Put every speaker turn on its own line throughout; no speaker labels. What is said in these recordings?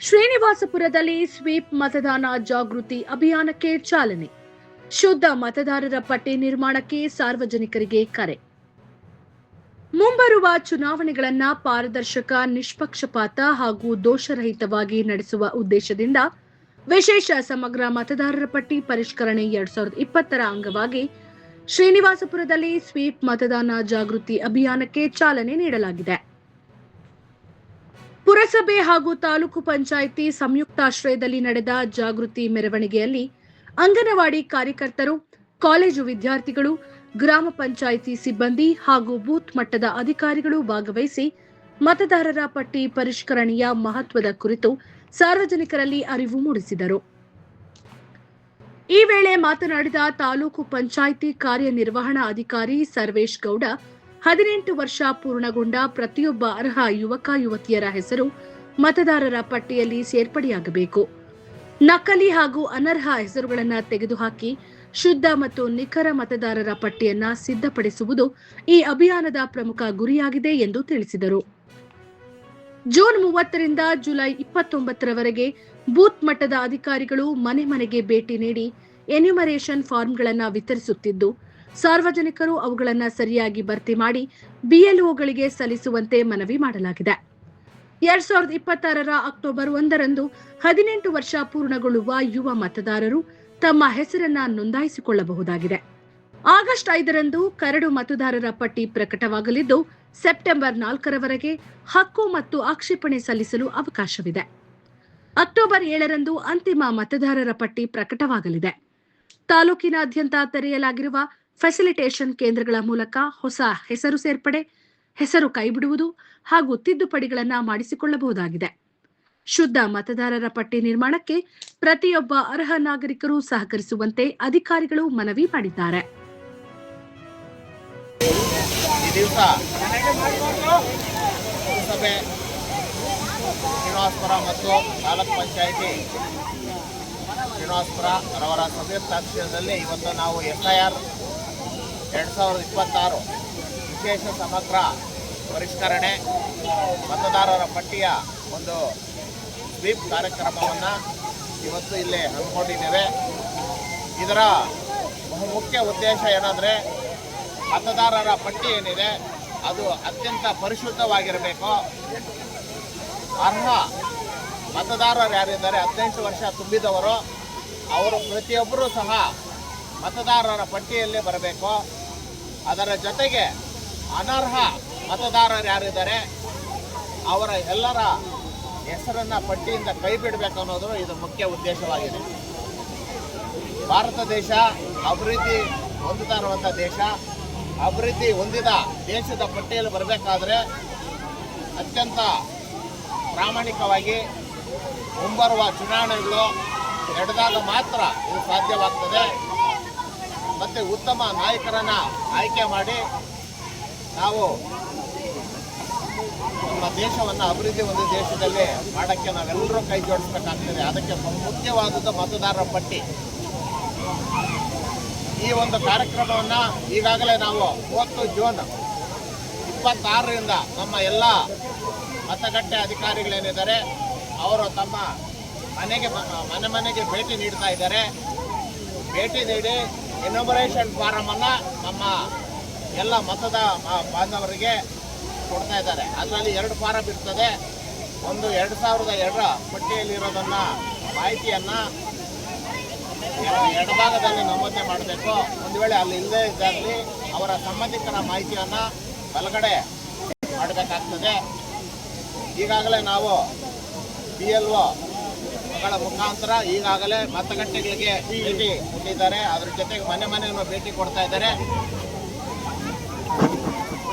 ಶ್ರೀನಿವಾಸಪುರದಲ್ಲಿ sweep ಮತದಾನ ಜಾಗೃತಿ ಅಭಿಯಾನಕ್ಕೆ ಚಾಲನೆ. ಶುದ್ಧ ಮತದಾರರ ಪಟ್ಟಿ ನಿರ್ಮಾಣಕ್ಕೆ ಸಾರ್ವಜನಿಕರಿಗೆ ಕರೆ. ಮುಂಬರುವ ಚುನಾವಣೆಗಳನ್ನ ಪಾರದರ್ಶಕ, ನಿಷ್ಪಕ್ಷಪಾತ ಹಾಗೂ ದೋಷರಹಿತವಾಗಿ ನಡೆಸುವ ಉದ್ದೇಶದಿಂದ ವಿಶೇಷ ಸಮಗ್ರ ಮತದಾರರ ಪಟ್ಟಿ ಪರಿಷ್ಕರಣೆ 2020ರ ಅಂಗವಾಗಿ ಶ್ರೀನಿವಾಸಪುರದಲ್ಲಿ ಸ್ವೀಪ್ ಮತದಾನ ಜಾಗೃತಿ ಅಭಿಯಾನಕ್ಕೆ ಚಾಲನೆ ನೀಡಲಾಗಿದೆ. ಪುರಸಭೆ ಹಾಗೂ ತಾಲೂಕು ಪಂಚಾಯಿತಿ ಸಂಯುಕ್ತಾಶ್ರಯದಲ್ಲಿ ನಡೆದ ಜಾಗೃತಿ ಮೆರವಣಿಗೆಯಲ್ಲಿ ಅಂಗನವಾಡಿ ಕಾರ್ಯಕರ್ತರು, ಕಾಲೇಜು ವಿದ್ಯಾರ್ಥಿಗಳು, ಗ್ರಾಮ ಪಂಚಾಯಿತಿ ಸಿಬ್ಬಂದಿ ಹಾಗೂ ಬೂತ್ ಮಟ್ಟದ ಅಧಿಕಾರಿಗಳು ಭಾಗವಹಿಸಿ ಮತದಾರರ ಪಟ್ಟಿ ಪರಿಷ್ಕರಣೆಯ ಮಹತ್ವದ ಕುರಿತು ಸಾರ್ವಜನಿಕರಲ್ಲಿ ಅರಿವು ಮೂಡಿಸಿದರು. ಈ ವೇಳೆ ಮಾತನಾಡಿದ ತಾಲೂಕು ಪಂಚಾಯಿತಿ ಕಾರ್ಯನಿರ್ವಹಣಾ ಅಧಿಕಾರಿ ಸರ್ವೇಶ್ ಗೌಡ, 18 ವರ್ಷ ಪೂರ್ಣಗೊಂಡ ಪ್ರತಿಯೊಬ್ಬ ಅರ್ಹ ಯುವಕ ಯುವತಿಯರ ಹೆಸರು ಮತದಾರರ ಪಟ್ಟಿಯಲ್ಲಿ ಸೇರ್ಪಡೆಯಾಗಬೇಕು. ನಕಲಿ ಹಾಗೂ ಅನರ್ಹ ಹೆಸರುಗಳನ್ನು ತೆಗೆದುಹಾಕಿ ಶುದ್ಧ ಮತ್ತು ನಿಖರ ಮತದಾರರ ಪಟ್ಟಿಯನ್ನ ಸಿದ್ಧಪಡಿಸುವುದು ಈ ಅಭಿಯಾನದ ಪ್ರಮುಖ ಗುರಿಯಾಗಿದೆ ಎಂದು ತಿಳಿಸಿದರು. ಜೂನ್ 30ರಿಂದ ಜುಲೈ 29ರವರೆಗೆ ಬೂತ್ ಮಟ್ಟದ ಅಧಿಕಾರಿಗಳು ಮನೆ ಮನೆಗೆ ಭೇಟಿ ನೀಡಿ ಎನ್ಯುಮರೇಷನ್ ಫಾರ್ಮ್ಗಳನ್ನು ವಿತರಿಸುತ್ತಿದ್ದು, ಸಾರ್ವಜನಿಕರು ಅವುಗಳನ್ನು ಸರಿಯಾಗಿ ಭರ್ತಿ ಮಾಡಿ ಬಿಎಲ್ಒಗಳಿಗೆ ಸಲ್ಲಿಸುವಂತೆ ಮನವಿ ಮಾಡಲಾಗಿದೆ. 2026ರ ಅಕ್ಟೋಬರ್ 1ರಂದು 18 ವರ್ಷ ಪೂರ್ಣಗೊಳ್ಳುವ ಯುವ ಮತದಾರರು ತಮ್ಮ ಹೆಸರನ್ನ ನೋಂದಾಯಿಸಿಕೊಳ್ಳಬಹುದಾಗಿದೆ. ಆಗಸ್ಟ್ 5ರಂದು ಕರಡು ಮತದಾರರ ಪಟ್ಟಿ ಪ್ರಕಟವಾಗಲಿದ್ದು, ಸೆಪ್ಟೆಂಬರ್ 4ರವರೆಗೆ ಹಕ್ಕು ಮತ್ತು ಆಕ್ಷೇಪಣೆ ಸಲ್ಲಿಸಲು ಅವಕಾಶವಿದೆ. ಅಕ್ಟೋಬರ್ 7ರಂದು ಅಂತಿಮ ಮತದಾರರ ಪಟ್ಟಿ ಪ್ರಕಟವಾಗಲಿದೆ. ತಾಲೂಕಿನಾದ್ಯಂತ ತೆರೆಯಲಾಗಿರುವ ಫೆಸಿಲಿಟೇಷನ್ ಕೇಂದ್ರಗಳ ಮೂಲಕ ಹೊಸ ಹೆಸರು ಸೇರ್ಪಡೆ, ಹೆಸರು ಕೈಬಿಡುವುದು ಹಾಗೂ ತಿದ್ದುಪಡಿಗಳನ್ನು ಮಾಡಿಸಿಕೊಳ್ಳಬಹುದಾಗಿದೆ. ಶುದ್ಧ ಮತದಾರರ ಪಟ್ಟಿ ನಿರ್ಮಾಣಕ್ಕೆ ಪ್ರತಿಯೊಬ್ಬ ಅರ್ಹ ನಾಗರಿಕರು ಸಹಕರಿಸುವಂತೆ ಅಧಿಕಾರಿಗಳು ಮನವಿ ಮಾಡಿದ್ದಾರೆ.
ಈ ದಿವಸ ಪುರಸಭೆ, ಶ್ರೀನಿವಾಸಪುರ ಮತ್ತು ತಾಲೂಕ್ ಪಂಚಾಯಿತಿ ಶ್ರೀನಿವಾಸಪುರ ಅವರ ಸಂಯುಕ್ತಾಶ್ರಯದಲ್ಲಿ ಇವತ್ತು ನಾವು FIR 2026 ವಿಶೇಷ ಸಮಗ್ರ ಪರಿಷ್ಕರಣೆ ಮತದಾರರ ಪಟ್ಟಿಯ ಒಂದು ಸ್ವೀಪ್ ಕಾರ್ಯಕ್ರಮವನ್ನು ಇವತ್ತು ಇಲ್ಲಿ ಹಮ್ಮಿಕೊಂಡಿದ್ದೇವೆ. ಇದರ ಮುಖ್ಯ ಉದ್ದೇಶ ಏನಂದರೆ, ಮತದಾರರ ಪಟ್ಟಿ ಏನಿದೆ ಅದು ಅತ್ಯಂತ ಪರಿಶುದ್ಧವಾಗಿರಬೇಕು. ಅರ್ಹ ಮತದಾರರು ಯಾರಿದ್ದಾರೆ, 18 ವರ್ಷ ತುಂಬಿದವರು, ಅವರು ಪ್ರತಿಯೊಬ್ಬರೂ ಸಹ ಮತದಾರರ ಪಟ್ಟಿಯಲ್ಲಿ ಬರಬೇಕು. ಅದರ ಜೊತೆಗೆ ಅನರ್ಹ ಮತದಾರರು ಯಾರಿದ್ದಾರೆ ಅವರ ಎಲ್ಲರ ಹೆಸರನ್ನು ಪಟ್ಟಿಯಿಂದ ಕೈ ಬಿಡಬೇಕು ಅನ್ನೋದು ಇದು ಮುಖ್ಯ ಉದ್ದೇಶವಾಗಿದೆ. ಭಾರತ ದೇಶ ಅಭಿವೃದ್ಧಿ ಹೊಂದುತ್ತಾ ಇರುವಂಥ ದೇಶ. ಅಭಿವೃದ್ಧಿ ಹೊಂದಿದ ದೇಶದ ಪಟ್ಟಿಯಲ್ಲಿ ಬರಬೇಕಾದ್ರೆ ಅತ್ಯಂತ ಪ್ರಾಮಾಣಿಕವಾಗಿ ಮುಂಬರುವ ಚುನಾವಣೆಗಳು ನಡೆದಾಗ ಮಾತ್ರ ಇದು ಸಾಧ್ಯವಾಗ್ತದೆ. ಮತ್ತು ಉತ್ತಮ ನಾಯಕರನ್ನು ಆಯ್ಕೆ ಮಾಡಿ ನಾವು ನಮ್ಮ ದೇಶವನ್ನು ಅಭಿವೃದ್ಧಿ ಹೊಂದಿದ ದೇಶದಲ್ಲಿ ಮಾಡೋಕ್ಕೆ ನಾವೆಲ್ಲರೂ ಕೈ ಜೋಡಿಸಬೇಕಾಗ್ತದೆ. ಅದಕ್ಕೆ ಮುಖ್ಯವಾದದ್ದು ಮತದಾರರ ಪಟ್ಟಿ. ಈ ಒಂದು ಕಾರ್ಯಕ್ರಮವನ್ನು ಈಗಾಗಲೇ ನಾವು 30 ಜೂನ್ 26ರಿಂದ ನಮ್ಮ ಎಲ್ಲ ಮತಗಟ್ಟೆ ಅಧಿಕಾರಿಗಳೇನಿದ್ದಾರೆ ಅವರು ತಮ್ಮ ಮನೆಗೆ ಭೇಟಿ ನೀಡ್ತಾ ಇದ್ದಾರೆ. ಭೇಟಿ ನೀಡಿ ಎನ್ಯುಮರೇಷನ್ ಫಾರಮನ್ನು ನಮ್ಮ ಎಲ್ಲ ಬಾಂಧವರಿಗೆ ಕೊಡ್ತಾ ಇದ್ದಾರೆ. ಅದರಲ್ಲಿ 2 ಫಾರಮ್ ಇರ್ತದೆ. ಒಂದು 2002 ಪಟ್ಟಿಯಲ್ಲಿರೋದನ್ನು ಮಾಹಿತಿಯನ್ನು ಎಡಭಾಗದಲ್ಲಿ ನಮೂದನೆ ಮಾಡಬೇಕು. ಒಂದು ವೇಳೆ ಅಲ್ಲಿ ಇಲ್ಲದೇ ಇದ್ದಲ್ಲಿ ಅವರ ಸಂಬಂಧಿಕರ ಮಾಹಿತಿಯನ್ನು ಬಲಗಡೆ ಮಾಡಬೇಕಾಗ್ತದೆ. ಈಗಾಗಲೇ ನಾವು BLOಗಳ ಮುಖಾಂತರ ಈಗಾಗಲೇ ಮತಗಟ್ಟೆಗಳಿಗೆ ಭೇಟಿ ಕೊಟ್ಟಿದ್ದಾರೆ. ಅದ್ರ ಜೊತೆಗೆ ಮನೆಗೂ ಭೇಟಿ ಕೊಡ್ತಾ ಇದ್ದಾರೆ.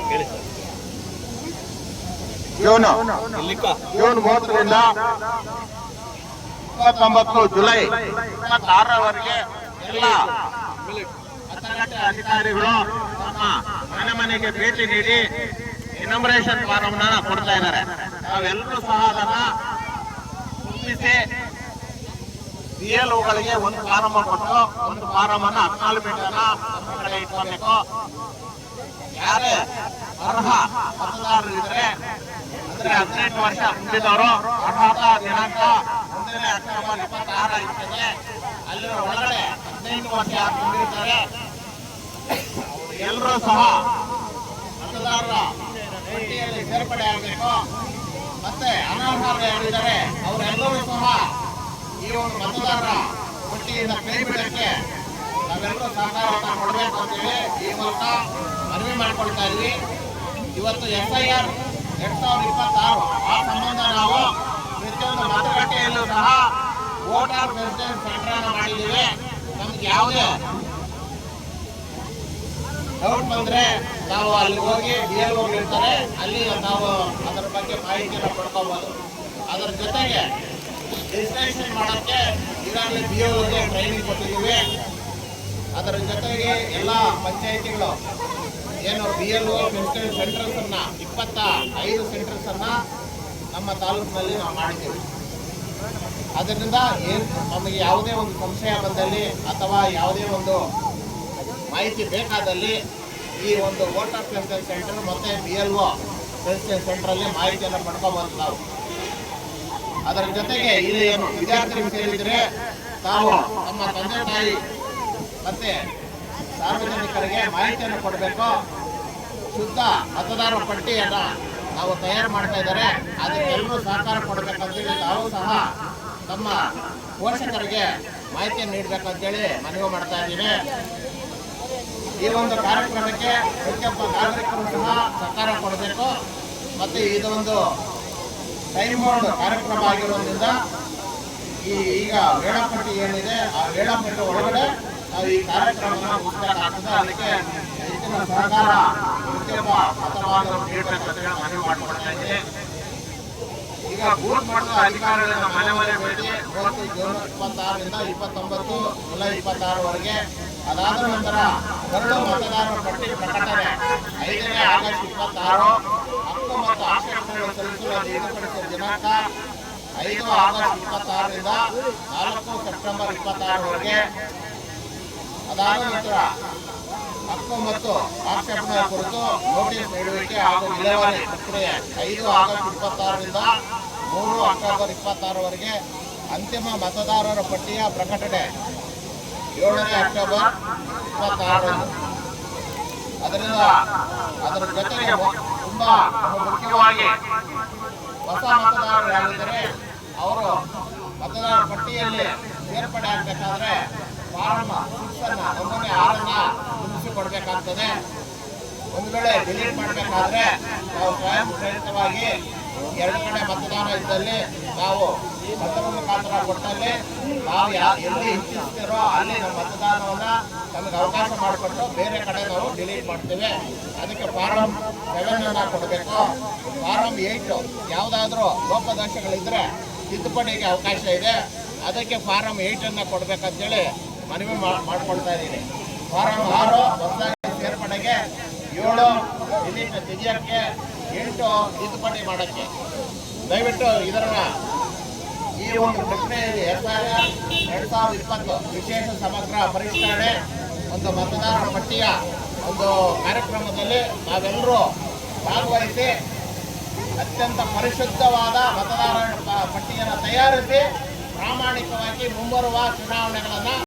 ಜೂನ್ 30ರಿಂದ 29 ಜುಲೈ 26ರವರೆಗೆ ಎಲ್ಲ ಮತಗಟ್ಟೆ ಅಧಿಕಾರಿಗಳು ತಮ್ಮ ಮನೆಗೆ ಭೇಟಿ ನೀಡಿ ಎನ್ಯುಮರೇಷನ್ ಫಾರಮ್ನ ಕೊಡ್ತಾ ಇದ್ದಾರೆ. ನಾವೆಲ್ಲರೂ ಸಹ ಅದನ್ನು ತುಂಬಿಸಿ BLOಗಳಿಗೆ ಒಂದು ಫಾರಮ್ ಕೊಟ್ಟು ಒಂದು ಫಾರಮನ್ನು ಅಕ್ನಾಲಜ್ಮೆಂಟನ್ನು ಕಡೆ ಇಟ್ಕೊಳ್ಬೇಕು. ಯಾರೇ ಅರ್ಹ ಮತದಾರರು ಇದ್ರೆ, ಅಂದ್ರೆ 18 ವರ್ಷ ತುಂಬಿದವರು ಅರ್ಹತಾ ದಿನಾಂಕ ಹೋರಾಟ ಇರ್ತದೆ. ಅಲ್ಲಿ ಒಳಗಡೆ 18 ವರ್ಷ ತುಂಬಿರ್ತಾರೆ ಎಲ್ಲರೂ ಸಹ ಮತದಾರರ ಪಟ್ಟಿಯಲ್ಲಿ ಸೇರ್ಪಡೆ ಆಗಬೇಕು. ಮತ್ತೆ ಅನರ್ಹರು ಯಾರಿದ್ದಾರೆ ಅವರೆಲ್ಲರೂ ಸಹ ಈ ಒಂದು ಮತದಾರರ ಪಟ್ಟಿಯಿಂದ ಕೈ ಬಿಡಕ್ಕೆ ನಾವೆಲ್ಲರೂ ಸಹಕಾರ ಕೊಡಬೇಕು ಅಂತೇಳಿ ಈ ಮೂಲಕ ಮನವಿ ಮಾಡ್ಕೊಳ್ತಾ ಇದ್ವಿ. ಇವತ್ತು FIR 2026 ಆ ಸಂಬಂಧ ನಾವು ಪ್ರತಿಯೊಂದು ಮತಗಟ್ಟೆಯಲ್ಲೂ ಸಹ ವೋಟರ್ ವೆರಿಫಿಕೇಶನ್ ಸೆಂಟರ್ ಅನ್ನು ಮಾಡಿದ್ದೀವಿ. ನಮ್ಗೆ ಯಾವುದೇ ಡೌಟ್ ಬಂದ್ರೆ ನಾವು ಅಲ್ಲಿ ಹೋಗಿ BLO ಇರ್ತಾರೆ, ಅಲ್ಲಿ ನಾವು ಅದರ ಬಗ್ಗೆ ಮಾಹಿತಿಯನ್ನು ಪಡ್ಕೋಬಹುದು. ಅದರ ಜೊತೆಗೆ ರಿಜಿಸ್ಟ್ರೇಷನ್ ಮಾಡೋಕ್ಕೆ ಈಗಾಗಲೇ BLOಗೆ ಟ್ರೈನಿಂಗ್ ಕೊಟ್ಟಿದ್ದೀವಿ. ಅದರ ಜೊತೆಗೆ ಎಲ್ಲ ಪಂಚಾಯಿತಿಗಳು ಏನು BLO ವೆರಿಫಿಕೇಶನ್ ಸೆಂಟರ್ಸ್ ಅನ್ನ 25 ಸೆಂಟರ್ಸ್ ಅನ್ನ ನಮ್ಮ ತಾಲೂಕಿನಲ್ಲಿ ನಾವು ಮಾಡಿದ್ದೀವಿ. ಅದರಿಂದ ಏನು ನಮಗೆ ಯಾವುದೇ ಒಂದು ಸಂಶಯ ಬಂದಲ್ಲಿ ಅಥವಾ ಯಾವುದೇ ಒಂದು ಮಾಹಿತಿ ಬೇಕಾದಲ್ಲಿ ಈ ಒಂದು ವೋಟರ್ ವೆರಿಫಿಕೇಶನ್ ಸೆಂಟರ್ ಮತ್ತು BLO ವೆರಿಫಿಕೇಶನ್ ಸೆಂಟ್ರಲ್ಲಿ ಮಾಹಿತಿಯನ್ನು ಪಡ್ಕೋಬಹುದು ನಾವು. ಅದರ ಜೊತೆಗೆ ಇಲ್ಲಿ ಏನು ವಿದ್ಯಾರ್ಥಿಗಳು ಸೇರಿದರೆ ತಾವು ನಮ್ಮ ತಂದೆ ತಾಯಿ ಮತ್ತೆ ಸಾರ್ವಜನಿಕರಿಗೆ ಮಾಹಿತಿಯನ್ನು ಕೊಡಬೇಕು. ಶುದ್ಧ ಮತದಾರ ಪಟ್ಟಿಯನ್ನು ನಾವು ತಯಾರು ಮಾಡ್ತಾ ಇದ್ದಾರೆ, ಅದಕ್ಕೆಲ್ಲರೂ ಸಹಕಾರ ಕೊಡಬೇಕಂತೇಳಿ ತಾವು ಸಹ ನಮ್ಮ ಪೋಷಕರಿಗೆ ಮಾಹಿತಿಯನ್ನು ನೀಡಬೇಕಂತೇಳಿ ಮನವಿ ಮಾಡ್ತಾ ಇದ್ದೀವಿ. ಈ ಒಂದು ಕಾರ್ಯಕ್ರಮಕ್ಕೆ ಪ್ರತಿಯೊಬ್ಬ ನಾಗರಿಕರು ಸಹ ಸಹಕಾರ ಕೊಡಬೇಕು. ಮತ್ತು ಇದೊಂದು ಟೈಮ್ ಬೌಂಡ್ ಕಾರ್ಯಕ್ರಮ ಆಗಿರೋದ್ರಿಂದ ಈಗ ವೇಳಾಪಟ್ಟಿ ಏನಿದೆ ಆ ವೇಳಾಪಟ್ಟಿ ಒಳಗಡೆ ನಾವು ಈ ಕಾರ್ಯಕ್ರಮವನ್ನು ಮುಗಿಸಬೇಕಾಗ್ತದೆ. ಅದಕ್ಕೆ ಹೆಚ್ಚಿನ ಸಹಕಾರ ಪ್ರತಿಯೊಬ್ಬ ಮತದಾರರು ನೀಡಬೇಕಂತ ಮನವಿ ಮಾಡಿಕೊಡ್ತಾ ಇದ್ದೀನಿ. ಈಗ ಬೂತ್ ಮಟ್ಟದ ಅಧಿಕಾರಿಗಳ ಮನೆ ಮನೆ ಭೇಟಿ 30 ಜೂನ್ 26ರಿಂದ 29 ಜುಲೈ 26ವರೆಗೆ. ಅದಾದ ನಂತರ ಕರಡು ಮತದಾರರ ಪಟ್ಟಿ ಪ್ರಕಟಣೆ 5ನೇ ಆಗಸ್ಟ್ 26. ಹಕ್ಕು ಮತ್ತು ಆಕ್ಷೇಪಣೆಗಳು ಸಲ್ಲಿಸಲು ನಿಗದಿಪಡಿಸಿದ ದಿನಾಂಕ 5 ಆಗಸ್ಟ್ 26ರಿಂದ 4 ಸೆಪ್ಟೆಂಬರ್ 26ವರೆಗೆ. ಅದಾದ ನಂತರ ಹಕ್ಕು ಮತ್ತು ಆಕ್ಷೇಪಣೆ ಕುರಿತು ನೋಟಿಸ್ ನೀಡುವಿಕೆ ಹಾಗೂ ವಿಲೇವಾರಿ ಪ್ರಕ್ರಿಯೆ 5 ಆಗಸ್ಟ್ 26ರಿಂದ 3 ಅಕ್ಟೋಬರ್ 26ವರೆಗೆ. ಅಂತಿಮ ಮತದಾರರ ಪಟ್ಟಿಯ ಪ್ರಕಟಣೆ 7ನೇ ಅಕ್ಟೋಬರ್ 26ರಂದು. ಅದರಿಂದ ಅದರ ಜೊತೆಗೆ ತುಂಬಾ ಮುಖ್ಯವಾಗಿ ಹೊಸ ಮತದಾರರು ಯಾರಿದ್ದಾರೆ ಅವರು ಮತದಾರರ ಪಟ್ಟಿಯಲ್ಲಿ ಸೇರ್ಪಡೆ ಆಗಬೇಕಾದ್ರೆ ಫಾರಂ 6 ನಮೂನೆ 6 ತುಂಬಿಸಿಕೊಡ್ಬೇಕಾಗ್ತದೆ. ಒಂದು ವೇಳೆ ಡಿಲೀಟ್ ಮಾಡಬೇಕಾದ್ರೆ ನಾವು ಸ್ವಯಂ ಪ್ರೇರಿತವಾಗಿ 2 ಕಡೆ ಮತದಾನ ಇದ್ದಲ್ಲಿ ನಾವು ಪತ್ರದ ಮುಖಾಂತರ ಕೊಟ್ಟಲ್ಲಿ ನಾವು ಎಲ್ಲಿ ಇಚ್ಛಿಸ್ತೀರೋ ಅಲ್ಲಿ ನಮ್ಮ ಮತದಾನವನ್ನು ನಮಗೆ ಅವಕಾಶ ಮಾಡಿಕೊಟ್ಟು ಬೇರೆ ಕಡೆ ನಾವು ಡಿಲೀಟ್ ಮಾಡ್ತೇವೆ. ಅದಕ್ಕೆ ಫಾರಂ 7 ಕೊಡಬೇಕು. ಫಾರಂ 8 ಯಾವುದಾದ್ರೂ ಲೋಪದೋಷಗಳಿದ್ರೆ ತಿದ್ದುಪಡಿಗೆ ಅವಕಾಶ ಇದೆ, ಅದಕ್ಕೆ ಫಾರಂ 8 ಕೊಡಬೇಕಂತೇಳಿ ಮನವಿ ಮಾಡ್ಕೊಳ್ತಾ ಇದ್ದೀನಿ. ಫಾರಂ 6 ಹೊಸದಾಗಿ ಸೇರ್ಪಡೆಗೆ, 7 ಡಿಲೀಟ್ ತೆಗಿಯೋಕ್ಕೆ, 8 ತಿದ್ದುಪಡಿ ಮಾಡೋಕ್ಕೆ. ದಯವಿಟ್ಟು ಇದನ್ನು ಈ ಒಂದು ಪ್ರಕ್ರಿಯೆಯಲ್ಲಿ FIR 2020 ವಿಶೇಷ ಸಮಗ್ರ ಪರಿಷ್ಕರಣೆ ಒಂದು ಮತದಾರರ ಪಟ್ಟಿಯ ಒಂದು ಕಾರ್ಯಕ್ರಮದಲ್ಲಿ ನಾವೆಲ್ಲರೂ ಭಾಗವಹಿಸಿ ಅತ್ಯಂತ ಪರಿಶುದ್ಧವಾದ ಮತದಾರರ ಪಟ್ಟಿಯನ್ನು ತಯಾರಿಸಿ ಪ್ರಾಮಾಣಿಕವಾಗಿ ಮುಂಬರುವ ಚುನಾವಣೆಗಳನ್ನು